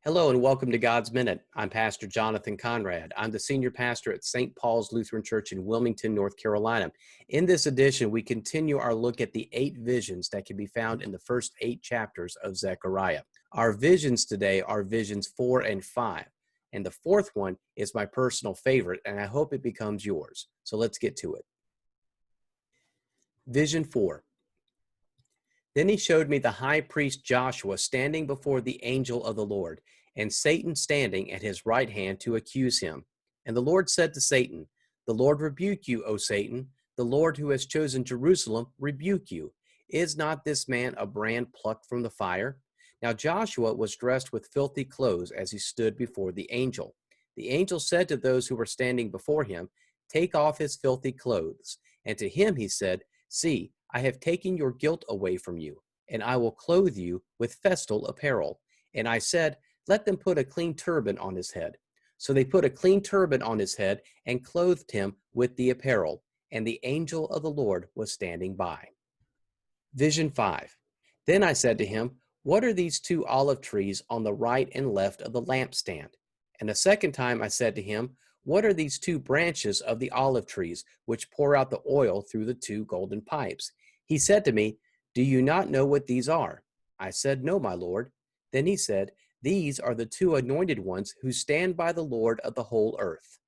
Hello and welcome to God's Minute. I'm Pastor Jonathan Conrad. I'm the senior pastor at St. Paul's Lutheran Church in Wilmington, North Carolina. In this edition, we continue our look at the 8 visions that can be found in the first 8 chapters of Zechariah. Our visions today are visions 4 and 5. And the fourth one is my personal favorite, and I hope it becomes yours. So let's get to it. Vision 4. Then he showed me the high priest Joshua standing before the angel of the Lord, and Satan standing at his right hand to accuse him. And the Lord said to Satan, "The Lord rebuke you, O Satan. The Lord who has chosen Jerusalem rebuke you. Is not this man a brand plucked from the fire?" Now Joshua was dressed with filthy clothes as he stood before the angel. The angel said to those who were standing before him, "Take off his filthy clothes." And to him he said, "See, I have taken your guilt away from you, and I will clothe you with festal apparel." And I said, "Let them put a clean turban on his head." So they put a clean turban on his head and clothed him with the apparel, and the angel of the Lord was standing by. Vision 5. Then I said to him, "What are these 2 olive trees on the right and left of the lampstand?" And a second time I said to him, "What are these 2 branches of the olive trees which pour out the oil through the 2 golden pipes?" He said to me, "Do you not know what these are?" I said, "No, my Lord." Then he said, "These are the 2 anointed ones who stand by the Lord of the whole earth."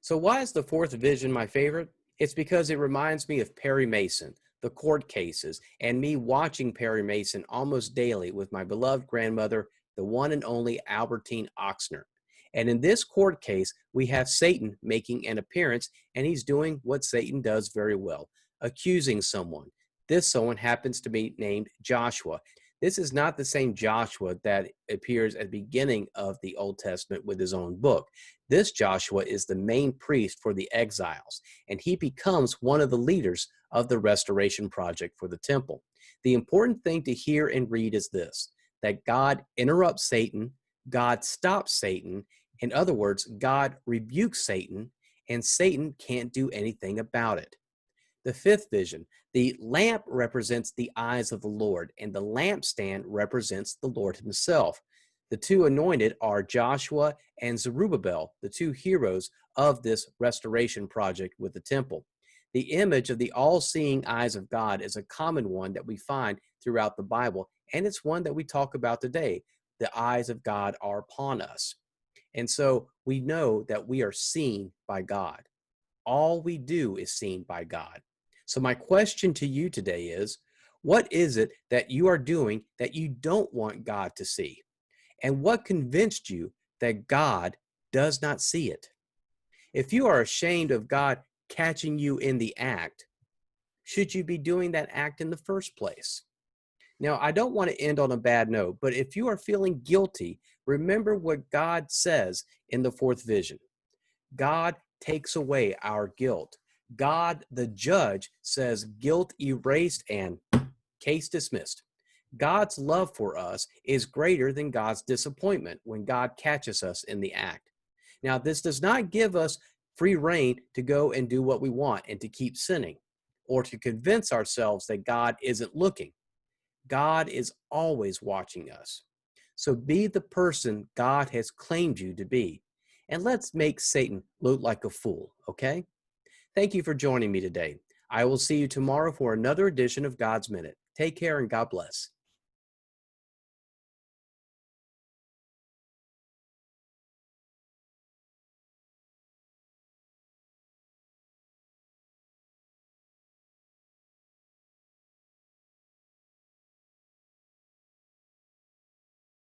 So why is the fourth vision my favorite? It's because it reminds me of Perry Mason, the court cases, and me watching Perry Mason almost daily with my beloved grandmother, the one and only Albertine Oxner. And in this court case, we have Satan making an appearance, and he's doing what Satan does very well, accusing someone. This someone happens to be named Joshua. This is not the same Joshua that appears at the beginning of the Old Testament with his own book. This Joshua is the main priest for the exiles, and he becomes one of the leaders of the restoration project for the temple. The important thing to hear and read is this, that God interrupts Satan, God stops Satan. In other words, God rebukes Satan, and Satan can't do anything about it. The fifth vision, the lamp represents the eyes of the Lord, and the lampstand represents the Lord himself. The 2 anointed are Joshua and Zerubbabel, the 2 heroes of this restoration project with the temple. The image of the all-seeing eyes of God is a common one that we find throughout the Bible, and it's one that we talk about today. The eyes of God are upon us. And so we know that we are seen by God. All we do is seen by God. So my question to you today is, what is it that you are doing that you don't want God to see? And what convinced you that God does not see it? If you are ashamed of God catching you in the act, should you be doing that act in the first place? Now, I don't want to end on a bad note, but if you are feeling guilty, remember what God says in the fourth vision. God takes away our guilt. God, the judge, says guilt erased and case dismissed. God's love for us is greater than God's disappointment when God catches us in the act. Now, this does not give us free rein to go and do what we want and to keep sinning or to convince ourselves that God isn't looking. God is always watching us. So be the person God has claimed you to be. And let's make Satan look like a fool, okay? Thank you for joining me today. I will see you tomorrow for another edition of God's Minute. Take care and God bless.